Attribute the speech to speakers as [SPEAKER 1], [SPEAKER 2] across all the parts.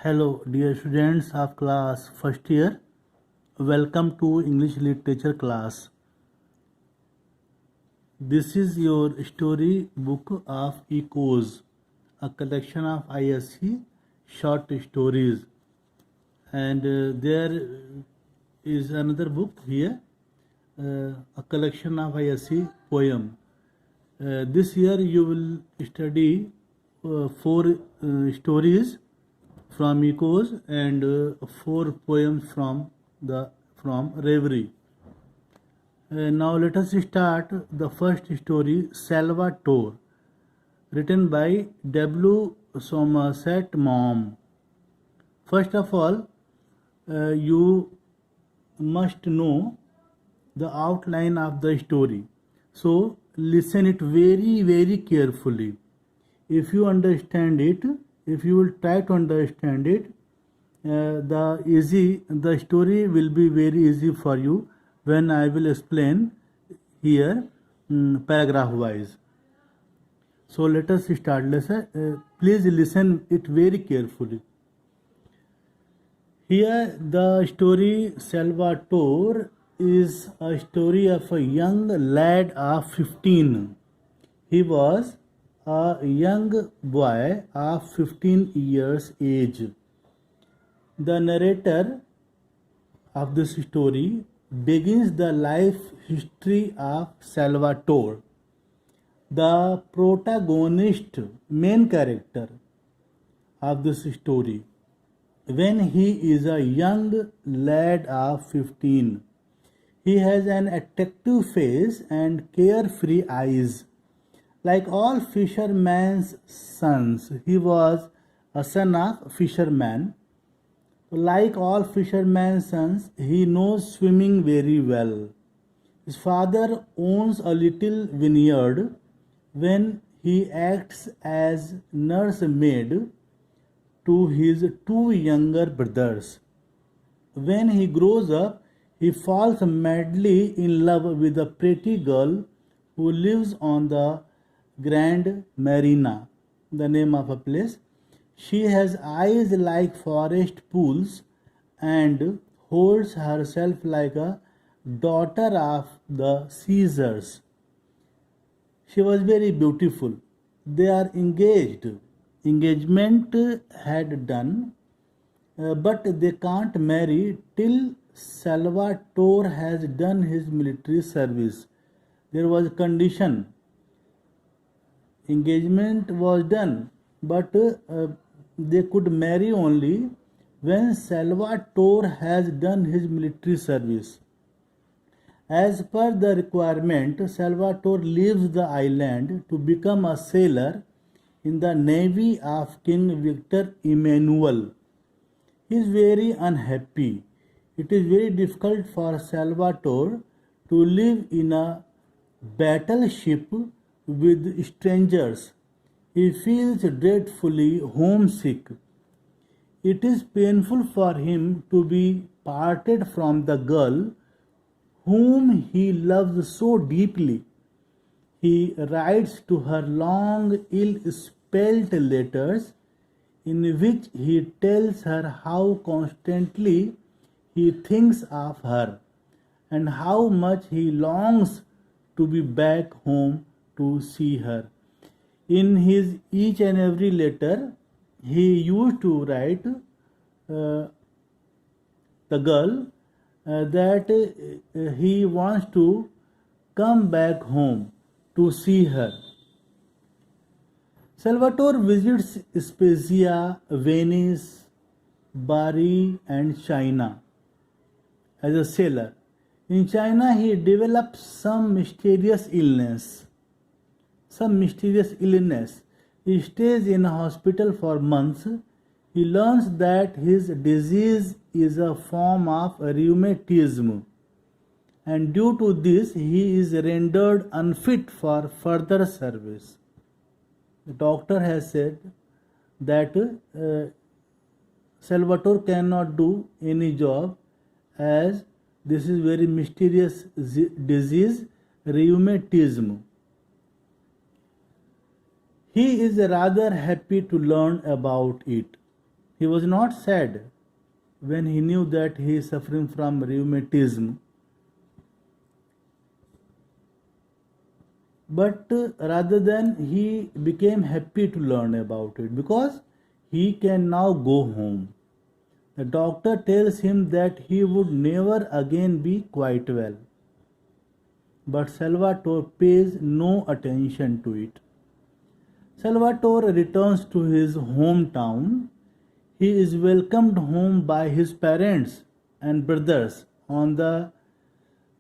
[SPEAKER 1] Hello, dear students of class first year. Welcome to English literature class. This is your story book of Echoes, a collection of ISC short stories. And there is another book here, a collection of ISC poem. This year you will study four stories from Echoes and four poems from Reverie. Now let us start the first story, Salvatore, written by W. Somerset Maugham. First of all, you must know the outline of the story. So listen it very carefully. If you understand it, if you will try to understand it, the story will be very easy for you when I will explain here paragraph wise. So let us start. Please listen it very carefully. Here the story Salvatore is a story of a young lad of 15. He was a young boy of 15 years age. The narrator of this story begins the life history of Salvatore, the protagonist, main character of this story, when he is a young lad of 15. He has an attractive face and carefree eyes. Like all fishermen's sons, he was a son of fisherman. Like all fishermen's sons, he knows swimming very well. His father owns a little vineyard. When he acts as nursemaid to his two younger brothers. When he grows up, he falls madly in love with a pretty girl who lives on the Grand Marina, the name of a place. She has eyes like forest pools and holds herself like a daughter of the Caesars. She was very beautiful. They are engaged. Engagement had done, but they can't marry till Salvatore has done his military service. There was a condition. Engagement was done, but they could marry only when Salvatore has done his military service. As per the requirement, Salvatore leaves the island to become a sailor in the navy of King Victor Emmanuel. He is very unhappy. It is very difficult for Salvatore to live in a battleship with strangers. He feels dreadfully homesick. It is painful for him to be parted from the girl whom he loves so deeply. He writes to her long, ill-spelt letters in which he tells her how constantly he thinks of her and how much he longs to be back home to see her. In his each and every letter, he used to write the girl that he wants to come back home to see her. Salvatore visits Spezia, Venice, Bari, and China as a sailor. In China, he develops some mysterious illness. He stays in a hospital for months. He learns that his disease is a form of rheumatism, and due to this, he is rendered unfit for further service. The doctor has said that Salvatore cannot do any job as this is very mysterious disease, rheumatism. He is rather happy to learn about it. He was not sad when he knew that he is suffering from rheumatism, but rather than he became happy to learn about it because he can now go home. The doctor tells him that he would never again be quite well, but Salvatore pays no attention to it. Salvatore returns to his hometown. He is welcomed home by his parents and brothers on the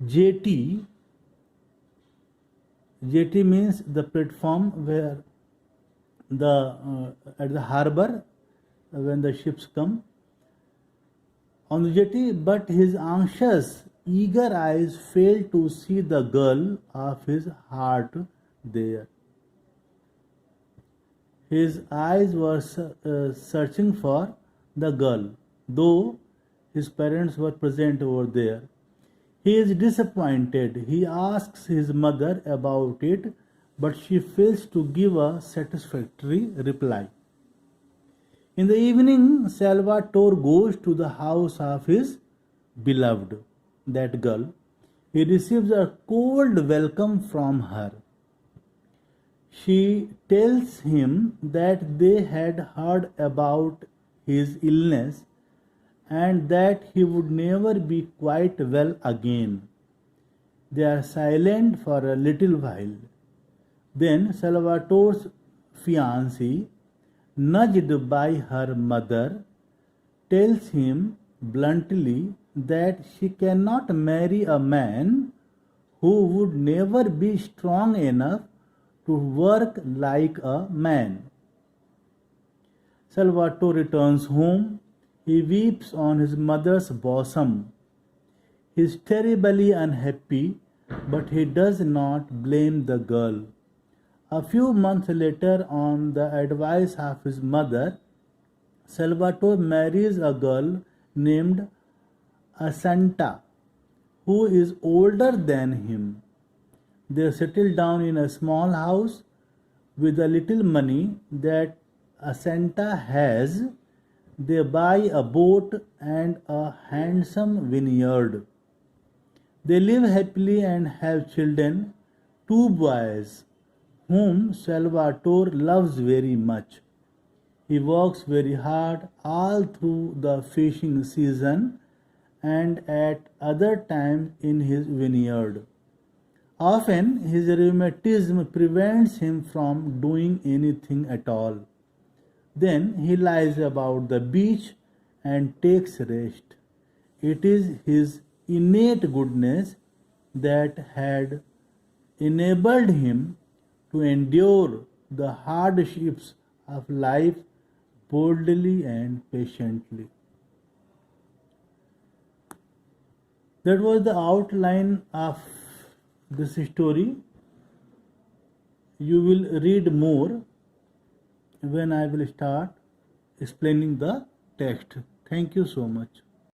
[SPEAKER 1] jetty. Jetty means the platform where at the harbor when the ships come on the jetty, but his anxious, eager eyes fail to see the girl of his heart there. His eyes were searching for the girl, though his parents were present over there. He is disappointed. He asks his mother about it, but she fails to give a satisfactory reply. In the evening, Salvatore goes to the house of his beloved, that girl. He receives a cold welcome from her. She tells him that they had heard about his illness and that he would never be quite well again. They are silent for a little while. Then Salvatore's fiancée, nudged by her mother, tells him bluntly that she cannot marry a man who would never be strong enough to work like a man. Salvatore returns home. He weeps on his mother's bosom. He is terribly unhappy, but he does not blame the girl. A few months later, on the advice of his mother, Salvatore marries a girl named Assunta, who is older than him. They settle down in a small house. With the little money that Assunta has, they buy a boat and a handsome vineyard. They live happily and have children, 2 boys, whom Salvatore loves very much. He works very hard all through the fishing season and at other times in his vineyard. Often his rheumatism prevents him from doing anything at all. Then he lies about the beach and takes rest. It is his innate goodness that had enabled him to endure the hardships of life boldly and patiently. That was the outline of this story. You will read more when I will start explaining the text. Thank you so much.